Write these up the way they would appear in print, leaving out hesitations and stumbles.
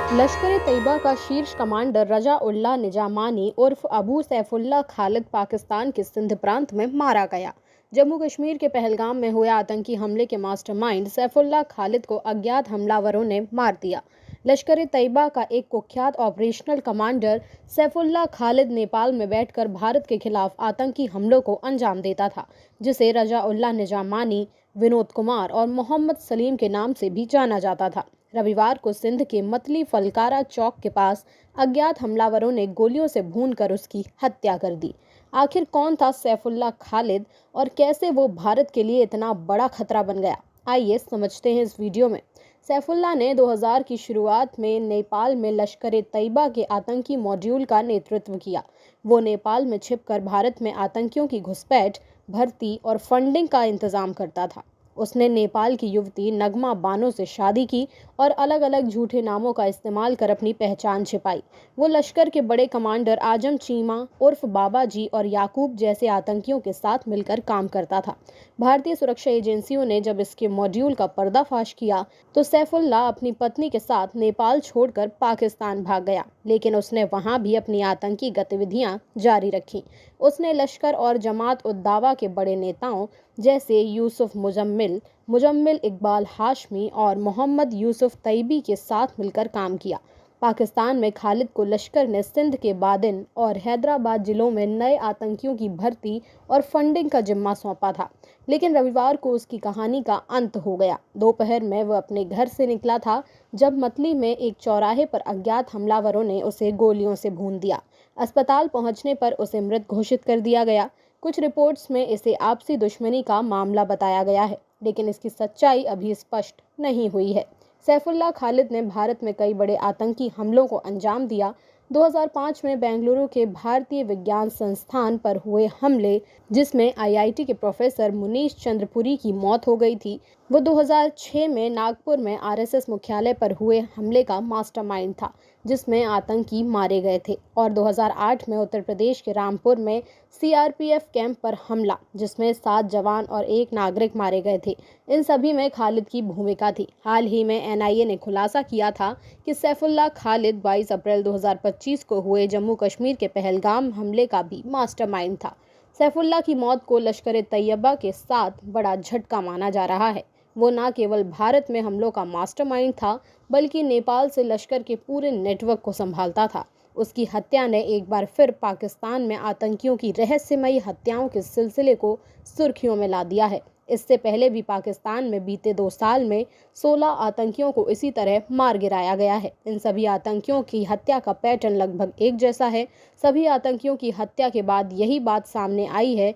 लश्कर तैयबा का शीर्ष कमांडर रजा उल्लाह निजामानी उर्फ अबू सैफुल्लाह खालिद पाकिस्तान के सिंध प्रांत में मारा गया। जम्मू कश्मीर के पहलगाम में हुए आतंकी हमले के मास्टरमाइंड सैफुल्लाह खालिद को अज्ञात हमलावरों ने मार दिया। लश्कर तैयबा का एक कुख्यात ऑपरेशनल कमांडर सैफुल्लाह खालिद नेपाल में बैठकर भारत के खिलाफ आतंकी हमलों को अंजाम देता था, जिसे रजा उल्लाह निजामानी, विनोद कुमार और मोहम्मद सलीम के नाम से भी जाना जाता था। रविवार को सिंध के मतली फलकारा चौक के पास अज्ञात हमलावरों ने गोलियों से भूनकर उसकी हत्या कर दी। आखिर कौन था सैफुल्लाह खालिद और कैसे वो भारत के लिए इतना बड़ा खतरा बन गया? आइए समझते हैं इस वीडियो में। सैफुल्लाह ने 2000 की शुरुआत में नेपाल में लश्कर तैयबा के आतंकी मॉड्यूल का नेतृत्व किया। वो नेपाल में छिपकर भारत में आतंकियों की घुसपैठ, भर्ती और फंडिंग का इंतजाम करता था। उसने नेपाल की युवती नगमा बानो से शादी की और अलग अलग झूठे नामों का इस्तेमाल कर अपनी पहचान छिपाई। वो लश्कर के बड़े कमांडर आजम चीमा उर्फ बाबा जी और याकूब जैसे आतंकियों के साथ मिलकर काम करता था। भारतीय सुरक्षा एजेंसियों ने जब इसके मॉड्यूल का पर्दाफाश किया तो सैफुल्लाह अपनी पत्नी के साथ नेपाल छोड़कर पाकिस्तान भाग गया, लेकिन उसने वहां भी अपनी आतंकी गतिविधियां जारी रखी। उसने लश्कर और जमात उद दावा के बड़े नेताओं जैसे यूसुफ मुजम्मिल इकबाल हाशमी और मोहम्मद यूसुफ तैयबी के साथ मिलकर काम किया। पाकिस्तान में खालिद को लश्कर ने सिंध के बादिन और हैदराबाद जिलों में नए आतंकियों की भर्ती और फंडिंग का जिम्मा सौंपा था, लेकिन रविवार को उसकी कहानी का अंत हो गया। दोपहर में वह अपने घर से निकला था जब मतली में एक चौराहे पर अज्ञात हमलावरों ने उसे गोलियों से भून दिया। अस्पताल पहुंचने पर उसे मृत घोषित कर दिया गया। कुछ रिपोर्ट्स में इसे आपसी दुश्मनी का मामला बताया गया है, लेकिन इसकी सच्चाई अभी स्पष्ट नहीं हुई है। सैफुल्लाह खालिद ने भारत में कई बड़े आतंकी हमलों को अंजाम दिया। 2005 में बेंगलुरु के भारतीय विज्ञान संस्थान पर हुए हमले, जिसमें आईआईटी के प्रोफेसर मुनीश चंद्रपुरी की मौत हो गई थी, वो 2006 में नागपुर में आरएसएस मुख्यालय पर हुए हमले का मास्टरमाइंड था, जिसमें आतंकी मारे गए थे, और 2008 में उत्तर प्रदेश के रामपुर में सीआरपीएफ कैंप पर हमला, जिसमें 7 जवान और 1 नागरिक मारे गए थे। इन सभी में खालिद की भूमिका थी। हाल ही में एनआईए ने खुलासा किया था कि सैफुल्लाह खालिद 22 अप्रैल 2025 को हुए जम्मू कश्मीर के पहलगाम हमले का भी मास्टरमाइंड था। सैफुल्लाह की मौत को लश्कर तैयबा के साथ बड़ा झटका माना जा रहा है। वो न केवल भारत में हमलों का मास्टरमाइंड था, बल्कि नेपाल से लश्कर के पूरे नेटवर्क को संभालता था। उसकी हत्या ने एक बार फिर पाकिस्तान में आतंकियों की रहस्यमयी हत्याओं के सिलसिले को सुर्खियों में ला दिया है। इससे पहले भी पाकिस्तान में बीते 2 साल में 16 आतंकियों को इसी तरह मार गिराया गया है। इन सभी आतंकियों की हत्या का पैटर्न लगभग एक जैसा है। सभी आतंकियों की हत्या के बाद यही बात सामने आई है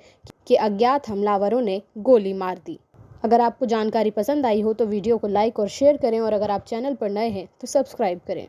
कि अज्ञात हमलावरों ने गोली मार दी। अगर आपको जानकारी पसंद आई हो तो वीडियो को लाइक और शेयर करें, और अगर आप चैनल पर नए हैं तो सब्सक्राइब करें।